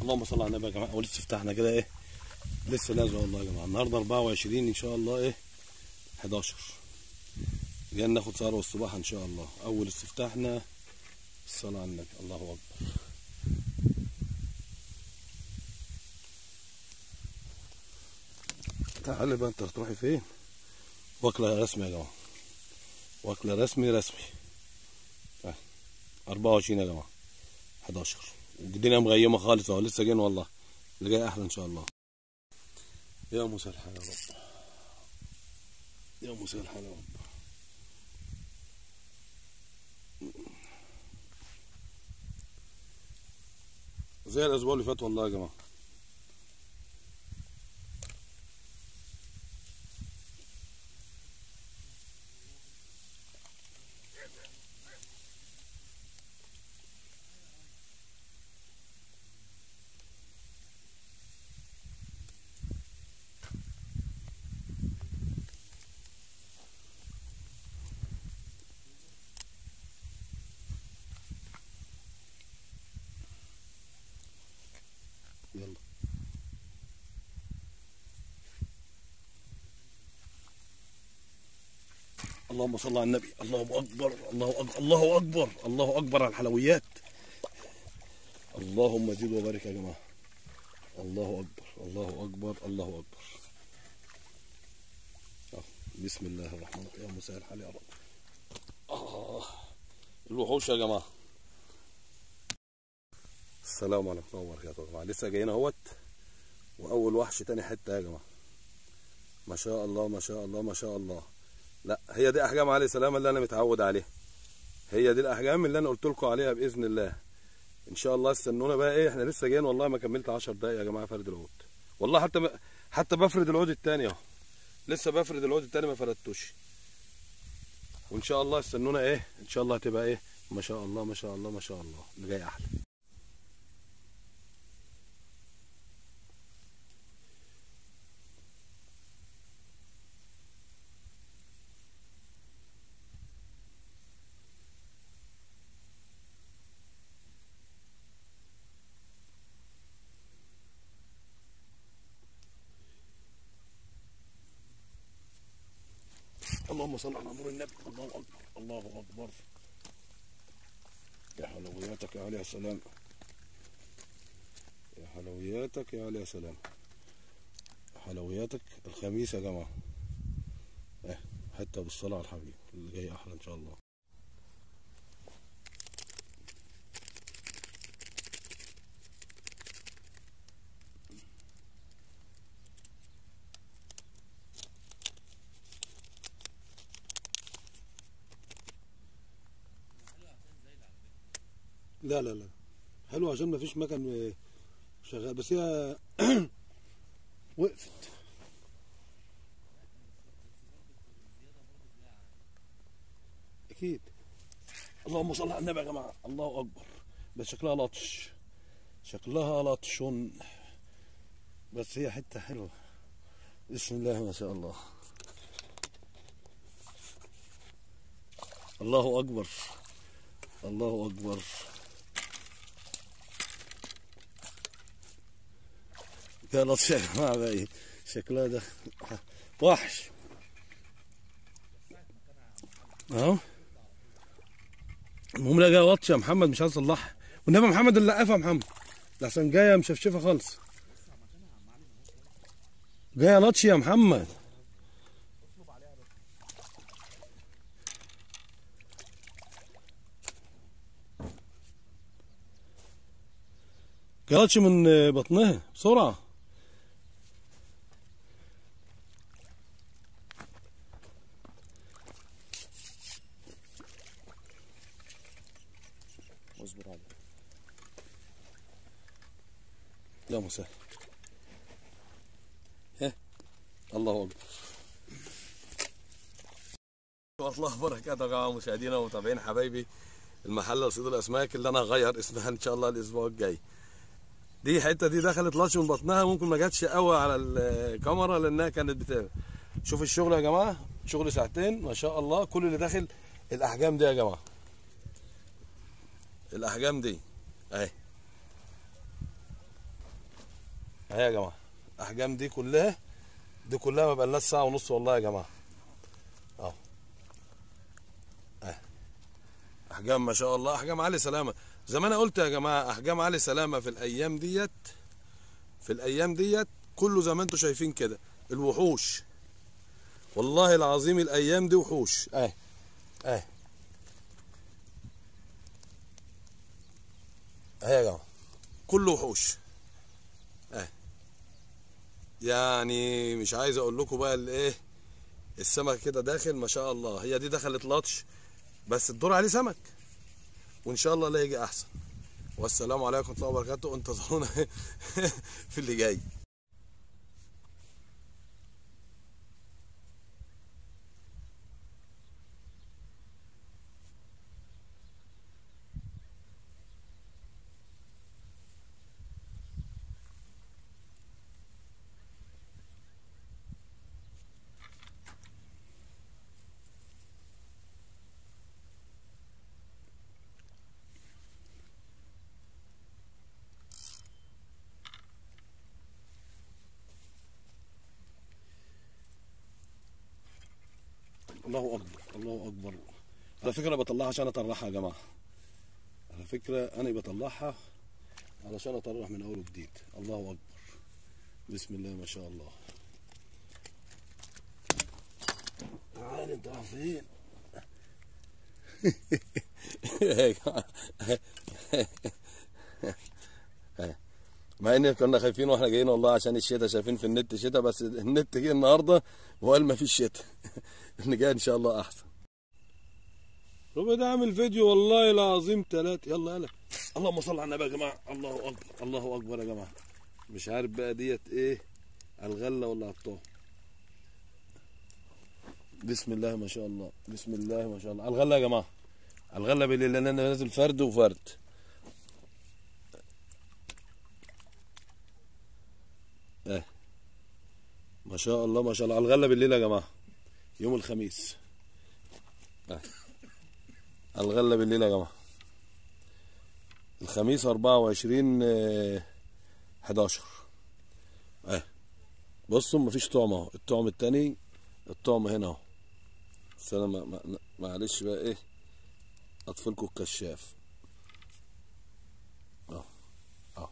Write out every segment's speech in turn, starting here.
اللهم صل على النبي يا جماعه. ولسه فتحنا كده ايه، لسه نازل والله يا جماعه. النهارده 24 ان شاء الله ايه 11. جايين ناخد سهره والصباح ان شاء الله. اول استفتاحنا الصلاه على النبي. الله اكبر. تعالي بقى، انت هتروحي فين؟ واكله رسمي يا جماعه، واكله رسمي. 24 يا جماعه 11، والدنيا مغيمه خالص اهو. لسه جايين والله، اللي جاي احلى ان شاء الله. يا مساء الحال يا رب، يا مساء الحال يا رب. زي الاسبوع اللي فات والله يا جماعه. يلا اللهم صل على النبي. الله اكبر، الله اكبر، الله اكبر، الله اكبر على الحلويات. اللهم زد وبارك يا جماعه. الله اكبر، الله اكبر، الله اكبر. بسم الله الرحمن الرحيم. يا مساء الحال يا رب. الوحوش يا جماعه. السلام عليكم ورحمه الله وبركاته يا جماعه. لسه جايين اهوت، واول وحش تاني حته يا جماعه. ما شاء الله ما شاء الله ما شاء الله. لا، هي دي احجام عليه السلام اللي انا متعود عليها. هي دي الاحجام اللي انا قلت لكم عليها باذن الله. ان شاء الله استنونا بقى ايه. احنا لسه جايين والله، ما كملت 10 دقايق يا جماعه فرد العود. والله حتى بفرد العود الثاني اهو. لسه بفرد العود الثاني ما فردتوش. وان شاء الله استنونا ايه، ان شاء الله هتبقى ايه. ما شاء الله ما شاء الله ما شاء الله، اللي جاي احلى. اللهم صل على نور النبي. الله اكبر، الله اكبر. يا حلوياتك يا علي يا سلام، يا حلوياتك يا علي يا سلام. حلوياتك الخميس يا جماعه. حتى بالصلاه على الحبيب، اللي جاي احلى ان شاء الله. لا لا لا، حلو عشان ما فيش مكان شغال، بس هي وقفت. اكيد. اللهم صل على النبي يا جماعه. الله اكبر. بس شكلها لطش، شكلها لطش، بس هي حته حلوه. بسم الله ما شاء الله. الله اكبر، الله اكبر. يا لطش يا جماعه بقى. شكلها ده وحش اهو. المهم لا، جايه لطش يا محمد، مش عايز اصلحها. والنبي محمد اللي لقفها يا محمد، لحسن جايه مشفشفه خالص. جايه لطش يا محمد. جايه لطش من بطنها بسرعه. اصبر عليه. يا مسهل. الله اكبر. الله وبركاته يا جماعه مشاهدينا ومتابعين حبايبي المحله لصيد الاسماك، اللي انا هغير اسمها ان شاء الله الاسبوع الجاي. دي الحته دي دخلت لطش من بطنها، ممكن ما جاتش قوي على الكاميرا لانها كانت بتعمل. شوف الشغل يا جماعه، شغل ساعتين ما شاء الله. كل اللي داخل الاحجام دي يا جماعه، الاحجام دي اهي. اهي يا جماعه احجام دي كلها ما بقالناش ساعه ونص والله يا جماعه. اهو احجام ما شاء الله، احجام علي سلامه. زي ما انا قلت يا جماعه، احجام علي سلامه في الايام ديت كله زي ما انتم شايفين كده. الوحوش والله العظيم الايام دي وحوش. اهي اهي يا جماعه كله وحوش. اهي يعني مش عايز اقول لكم بقى الايه، السمك كده داخل ما شاء الله. هي دي دخلت لطش بس الدور عليه سمك، وان شاء الله لا يجي احسن. والسلام عليكم ورحمه الله وبركاته، انتظرونا في اللي جاي. الله اكبر الله اكبر. على فكره بطلعها عشان اطرحها يا جماعه، على فكره انا بطلعها علشان اطرح من اول وجديد. الله اكبر، بسم الله ما شاء الله. تعال انت رايح فين؟ مع ان كنا خايفين واحنا جايين والله عشان الشتاء، شايفين في النت شتاء، بس النت جه النهارده وقال ما فيش شتاء. اللي جاي ان شاء الله احسن. ربع ده عامل فيديو والله العظيم 3. يلا يلا اللهم صل على النبي يا جماعه. الله اكبر الله اكبر يا جماعه. مش عارف بقى ديت ايه، الغله ولا الطه. بسم الله ما شاء الله بسم الله ما شاء الله. على الغله يا جماعه، على الغله بالليل، لان انا نازل فرد وفرد. ما شاء الله ما شاء الله. على الغله بالليل يا جماعه يوم الخميس. على الغله بالليل يا جماعه الخميس 24/11. بصوا مفيش طعم اهو. الطعم التاني، الطعم هنا اهو. بس انا معلش بقى ايه، اطفلكوا الكشاف اهو. اهو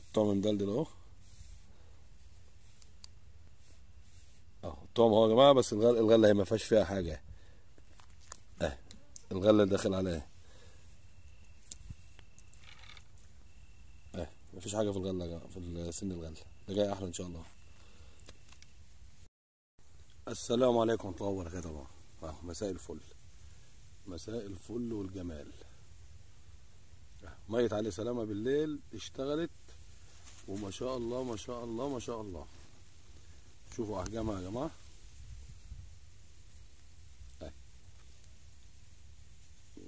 الطعم مدلدل اهو. اهو الطعم اهو يا جماعه. بس الغله هي ما فيهاش فيها حاجه. الغله اللي داخل عليها مفيش حاجه في الغله يا جماعه، في سن الغله ده جاي احلى ان شاء الله. السلام عليكم ورحمه الله وبركاته يا جماعه. مساء الفل، مساء الفل والجمال. ميه علي سلامه بالليل اشتغلت، وما شاء الله ما شاء الله ما شاء الله. شوفوا احجامها يا جماعه.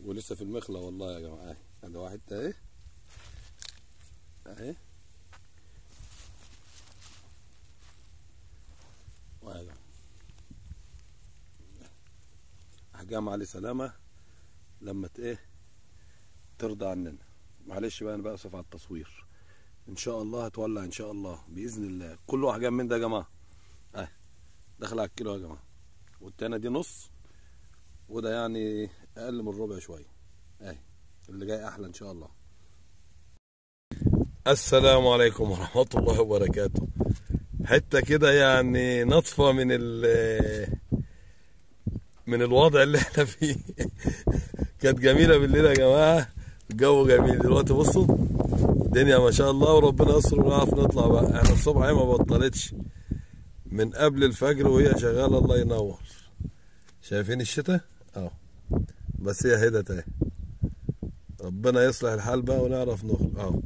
ولسه في المخله والله يا جماعه. ادي واحد اهي اهي. احجام علي سلامه لما ترضى عننا. معلش بقى انا باسف على التصوير. ان شاء الله هتولع ان شاء الله باذن الله. كله احجام من ده يا جماعه. داخل على الكيلو يا جماعه. والتانيه دي نص، وده يعني اقل من ربع شويه. اللي جاي احلى ان شاء الله. السلام عليكم ورحمه الله وبركاته. حته كده يعني نطفه من الوضع اللي احنا فيه. كانت جميله بالليل يا جماعه، الجو جميل. دلوقتي بصوا الدنيا ما شاء الله، وربنا يستر ونعرف نطلع بقى. احنا الصبح هي ما بطلتش من قبل الفجر وهي شغاله. الله ينور. شايفين الشتاء اهو، بس هي هدت اهي. ربنا يصلح الحال بقى ونعرف نخرج اهو.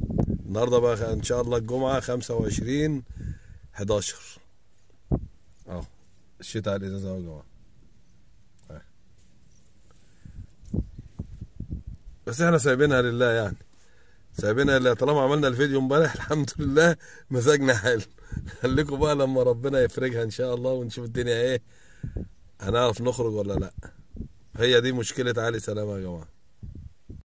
النهارده بقى ان شاء الله الجمعه 25/11 اهو. الشتاء على الازازه اهو يا جماعه. بس احنا سايبينها لله، يعني سايبينها لله. طالما عملنا الفيديو امبارح الحمد لله مزاجنا حلو. خليكم بقى لما ربنا يفرجها ان شاء الله ونشوف الدنيا ايه، هنعرف نخرج ولا لا. هي دي مشكله علي سلامه يا جماعه.